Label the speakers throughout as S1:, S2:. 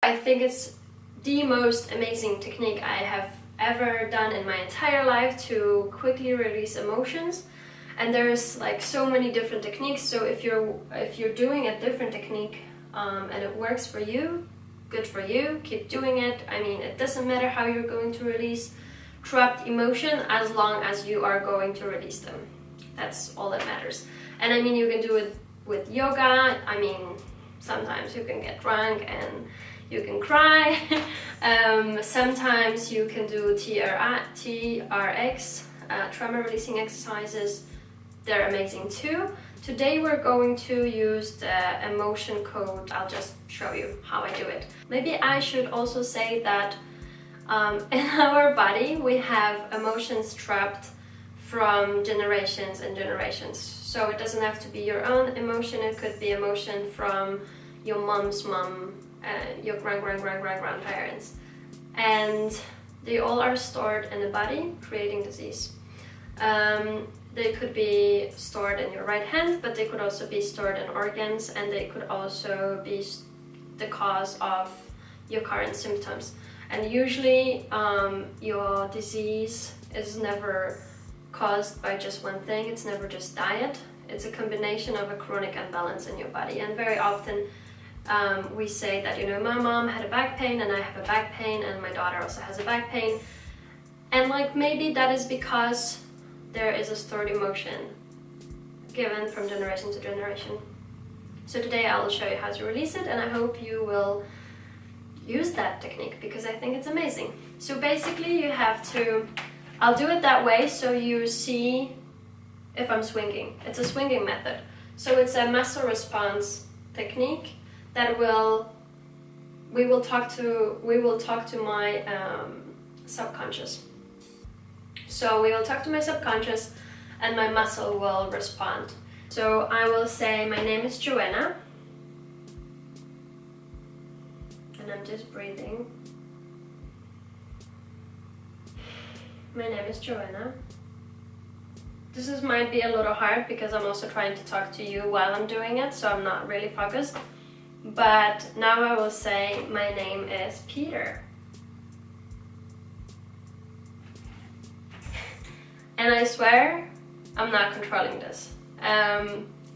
S1: I think it's the most amazing technique I have ever done in my entire life to quickly release emotions. And there's like so many different techniques, so if you're doing a different technique and it works for you, good for you, keep doing it. I mean, it doesn't matter how you're going to release trapped emotion as long as you are going to release them. That's all that matters. And I mean, you can do it with yoga. I mean, sometimes you can get drunk and you can cry. Sometimes you can do TRX, trauma releasing exercises. They're amazing too. Today we're going to use the emotion code. I'll just show you how I do it. Maybe I should also say that in our body we have emotions trapped from generations and generations. So it doesn't have to be your own emotion, it could be emotion from your mom's mom, your grandparents. And they all are stored in the body, creating disease. They could be stored in your right hand, but they could also be stored in organs, and they could also be the cause of your current symptoms. And usually your disease is never caused by just one thing, it's never just diet. It's a combination of a chronic imbalance in your body. And very often we say that, you know, my mom had a back pain and I have a back pain and my daughter also has a back pain. And like maybe that is because there is a stored emotion given from generation to generation. So today I will show you how to release it, and I hope you will use that technique because I think it's amazing. So basically you have to, I'll do it that way so you see if I'm swinging. It's a swinging method. So it's a muscle response technique that we will talk to my subconscious. So we will talk to my subconscious and my muscle will respond. So I will say, my name is Joanna. And I'm just breathing. My name is Joanna. This might be a little hard because I'm also trying to talk to you while I'm doing it, so I'm not really focused. But now I will say, my name is Peter. And I swear, I'm not controlling this.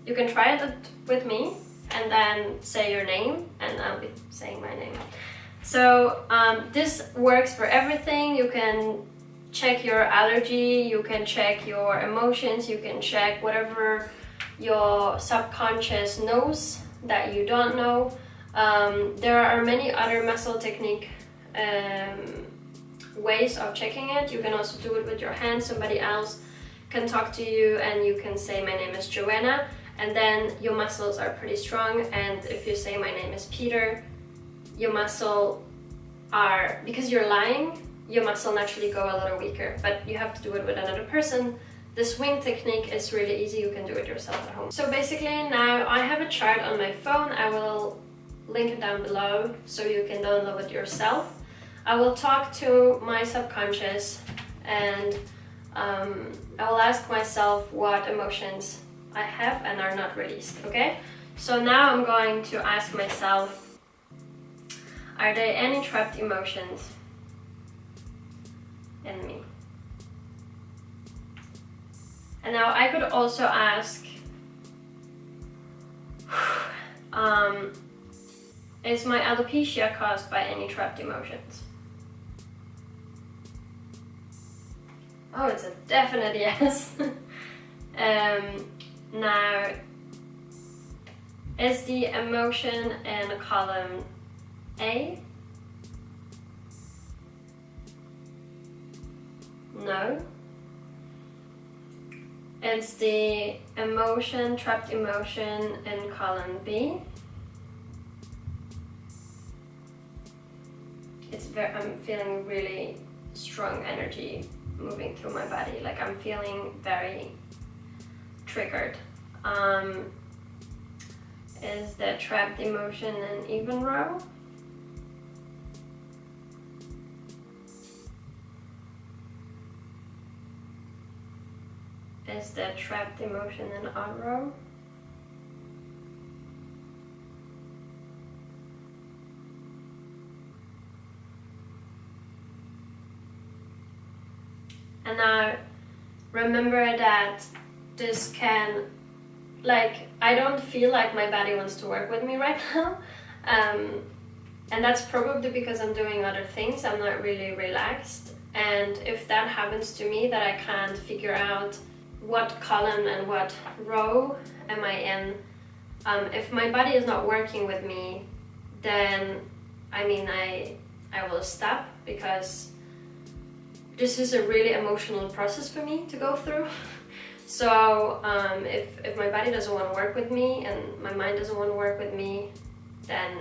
S1: You can try it with me and then say your name, and I'll be saying my name. So this works for everything. You can check your allergy, you can check your emotions, you can check whatever your subconscious knows that you don't know. There are many other muscle technique ways of checking it. You can also do it with your hands. Somebody else can talk to you and you can say, my name is Joanna, and then your muscles are pretty strong. And if you say, my name is Peter, your muscle are, because you're lying, your muscle naturally go a little weaker, but you have to do it with another person. The swing technique is really easy, you can do it yourself at home. So basically now I have a chart on my phone. I will link it down below so you can download it yourself. I will talk to my subconscious and I will ask myself what emotions I have and are not released, okay? So now I'm going to ask myself, are there any trapped emotions in me? And now I could also ask, is my alopecia caused by any trapped emotions? Oh, it's a definite yes. Now, is the emotion in column A? No. It's the emotion, trapped emotion in column B. I'm feeling really strong energy moving through my body, like I'm feeling very triggered. Is the trapped emotion an even row? Is the trapped emotion an odd row? And now remember that this can, like, I don't feel like my body wants to work with me right now. And that's probably because I'm doing other things. I'm not really relaxed. And if that happens to me, that I can't figure out what column and what row am I in, if my body is not working with me, then I mean I will stop, because this is a really emotional process for me to go through. So if my body doesn't want to work with me and my mind doesn't want to work with me, then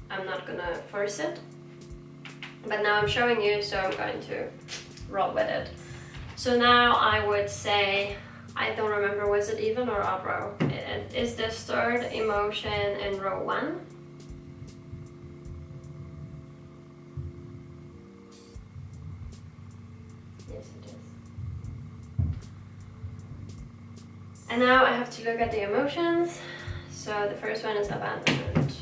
S1: I'm not gonna force it. But now I'm showing you, so I'm going to roll with it. So now I would say, I don't remember, was it even or odd row? It is the third emotion in row 1. Yes, it is. And now I have to look at the emotions. So the first one is abandonment.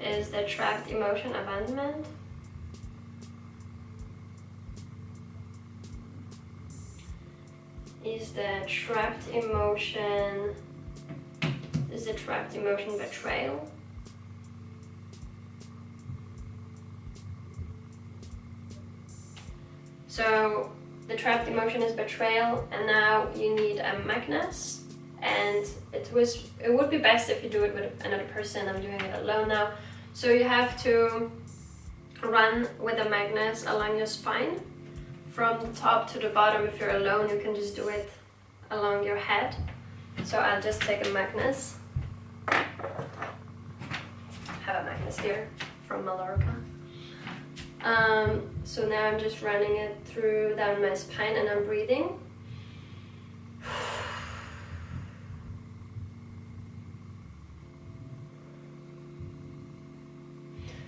S1: Is the trapped emotion abandonment? Is the trapped emotion betrayal? So the trapped emotion is betrayal, and now you need a magnet, and it would be best if you do it with another person. I'm doing it alone now. So you have to run with a magnet along your spine, from the top to the bottom. If you're alone, you can just do it along your head. So I'll just take a magnet. I have a magnet here from Mallorca. So now I'm just running it down my spine, and I'm breathing.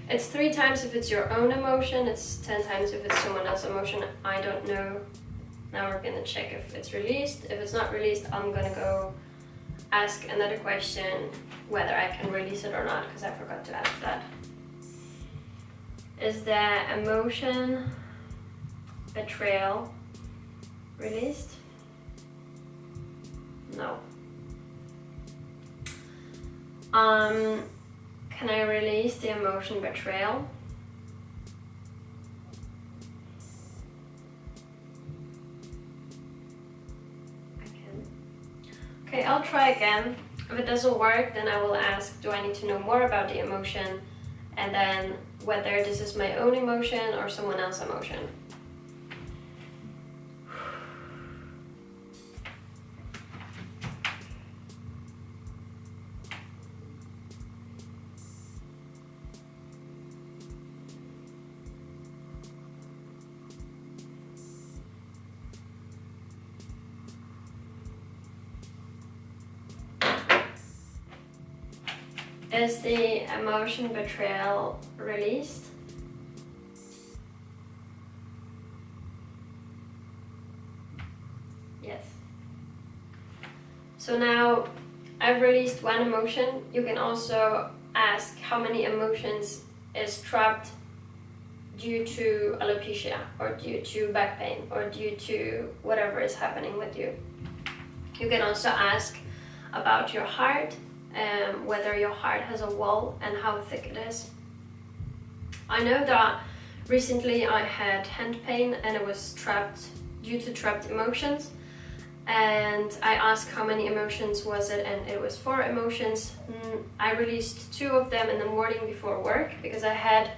S1: It's 3 times if it's your own emotion, it's 10 times if it's someone else's emotion. I don't know. Now we're gonna check if it's released. If it's not released, I'm gonna go ask another question whether I can release it or not, because I forgot to ask that. Is the emotion betrayal released? No. Can I release the emotion betrayal? I can. Okay, I'll try again. If it doesn't work, then I will ask, do I need to know more about the emotion? And then whether this is my own emotion or someone else's emotion. Is the emotion betrayal released? Yes. So now I've released one emotion. You can also ask how many emotions is trapped due to alopecia, or due to back pain, or due to whatever is happening with you. You can also ask about your heart, whether your heart has a wall and how thick it is. I know that recently I had hand pain, and it was trapped due to trapped emotions, and I asked how many emotions was it, and it was 4 emotions. I released 2 of them in the morning before work, because I had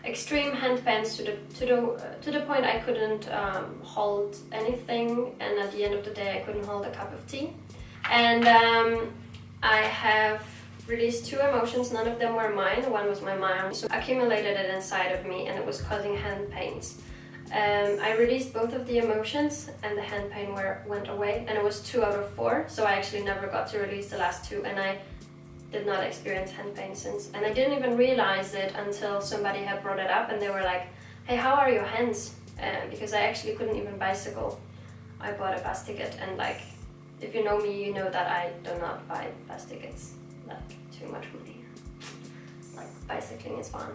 S1: extreme hand pains to the point I couldn't hold anything, and at the end of the day I couldn't hold a cup of tea. And I have released 2 emotions. None of them were mine. One was my mom, so I accumulated it inside of me, and it was causing hand pains. I released both of the emotions, and the hand pain went away, and it was 2 out of 4, so I actually never got to release the last 2, and I did not experience hand pain since. And I didn't even realize it until somebody had brought it up, and they were like, hey, how are your hands? Because I actually couldn't even bicycle. I bought a bus ticket, and like, if you know me, you know that I do not buy bus tickets, like too much money. Like, bicycling is fun.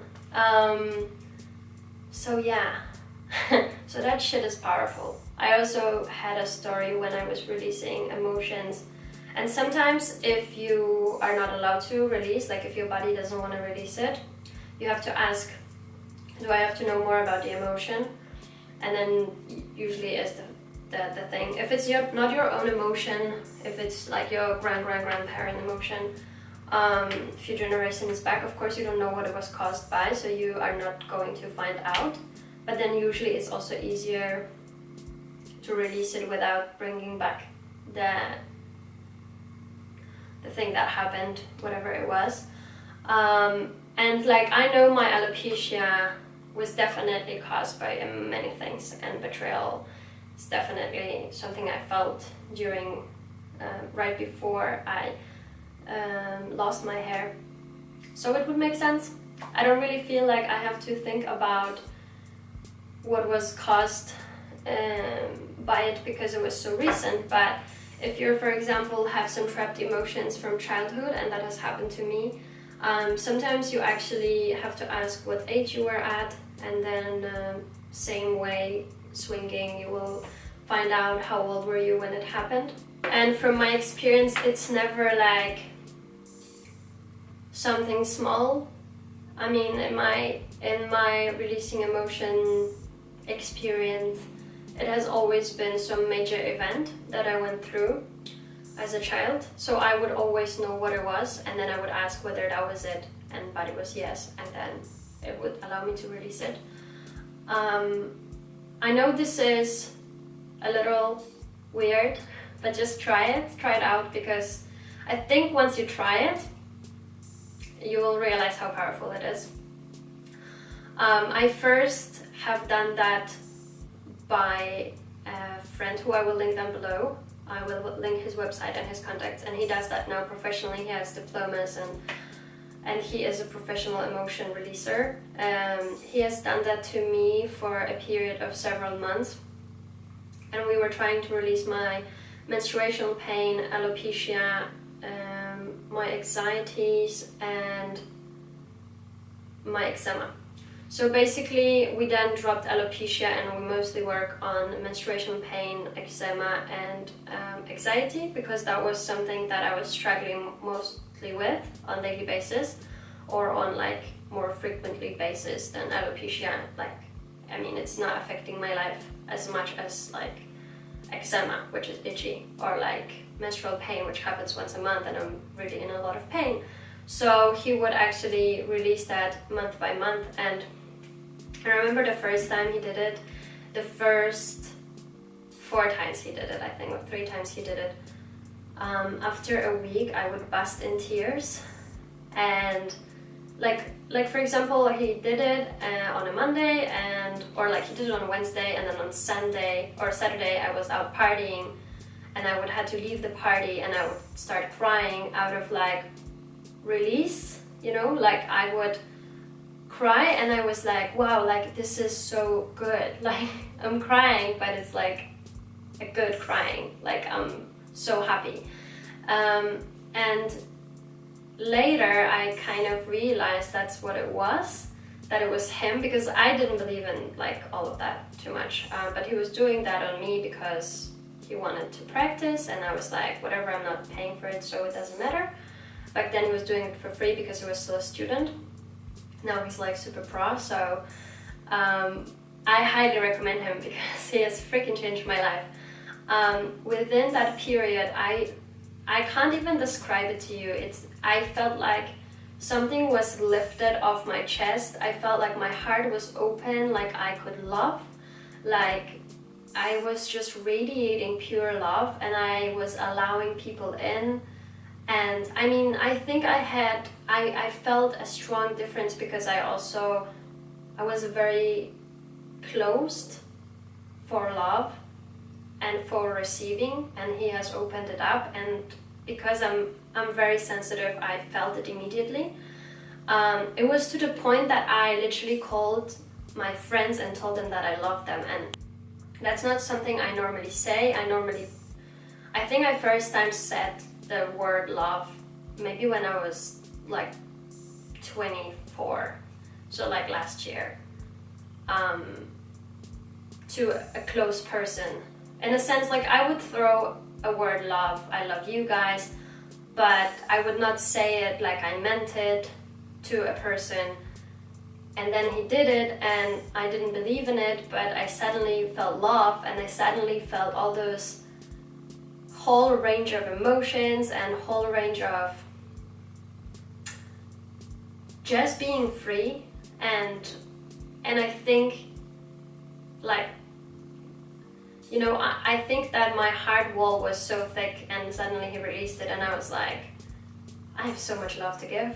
S1: So yeah, So that shit is powerful. I also had a story when I was releasing emotions. And sometimes if you are not allowed to release, like if your body doesn't want to release it, you have to ask, do I have to know more about the emotion? And then usually is the thing. If it's not your own emotion, if it's like your grandparent emotion, a few generations back, of course you don't know what it was caused by, so you are not going to find out. But then usually it's also easier to release it without bringing back the thing that happened, whatever it was. And like I know my alopecia was definitely caused by many things, and betrayal is definitely something I felt during right before I lost my hair. So it would make sense. I don't really feel like I have to think about what was caused by it because it was so recent. But if you're, for example, have some trapped emotions from childhood, and that has happened to me, sometimes you actually have to ask what age you were at, and then same way swinging, you will find out how old were you when it happened. And from my experience, it's never like something small. I mean, in my releasing emotion experience, it has always been some major event that I went through as a child. So I would always know what it was, and then I would ask whether that was it, and but it was yes, and then it would allow me to release it. I know this is a little weird, but just try it out, because I think once you try it, you will realize how powerful it is. I first have done that by a friend who I will link down below. I will link his website and his contacts, and he does that now professionally. He has diplomas and he is a professional emotion releaser. He has done that to me for a period of several months, and we were trying to release my menstruational pain, alopecia, my anxieties, and my eczema. So basically we then dropped alopecia, and we mostly work on menstruation pain, eczema, and anxiety, because that was something that I was struggling mostly with on a daily basis, or on like more frequently basis than alopecia. Like, I mean, it's not affecting my life as much as like eczema, which is itchy, or like menstrual pain, which happens once a month and I'm really in a lot of pain. So he would actually release that month by month, and I remember the first time he did it, the first 4 times he did it, I think, or 3 times he did it. After a week, I would bust in tears, and like for example, he did it on a Monday, or like he did it on a Wednesday, and then on Sunday or Saturday, I was out partying, and I would have to leave the party, and I would start crying out of like release, you know, like I would cry, and I was like, wow, like this is so good, like I'm crying, but it's like a good crying, like I'm so happy. And later I kind of realized that's what it was, that it was him, because I didn't believe in like all of that too much, but he was doing that on me because he wanted to practice, and I was like, whatever, I'm not paying for it, so it doesn't matter. Back then he was doing it for free because he was still a student. Now he's like super pro, so I highly recommend him because he has freaking changed my life. Within that period, I can't even describe it to you. I felt like something was lifted off my chest. I felt like my heart was open, like I could love, like I was just radiating pure love, and I was allowing people in. And I mean, I think I felt a strong difference because I was very closed for love and for receiving, and he has opened it up, and because I'm very sensitive, I felt it immediately. It was to the point that I literally called my friends and told them that I loved them, and that's not something I normally say. I think I first time said the word love maybe when I was like 24, so like last year. to a close person. In a sense, like I would throw a word love, I love you guys, but I would not say it like I meant it to a person. And then he did it and I didn't believe in it, but I suddenly felt love and I suddenly felt all those whole range of emotions and whole range of just being free. And I think, like, you know, I think that my heart wall was so thick and suddenly he released it and I was like, I have so much love to give.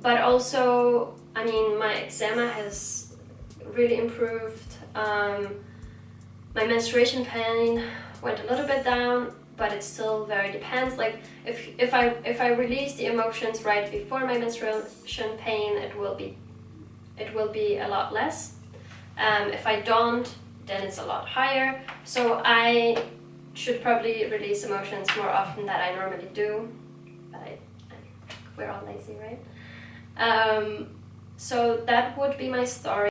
S1: But also, I mean, my eczema has really improved. My menstruation pain went a little bit down, but it still very depends. Like if I release the emotions right before my menstruation pain, it will be a lot less. If I don't, then it's a lot higher. So I should probably release emotions more often than I normally do. But we're all lazy, right? So that would be my story.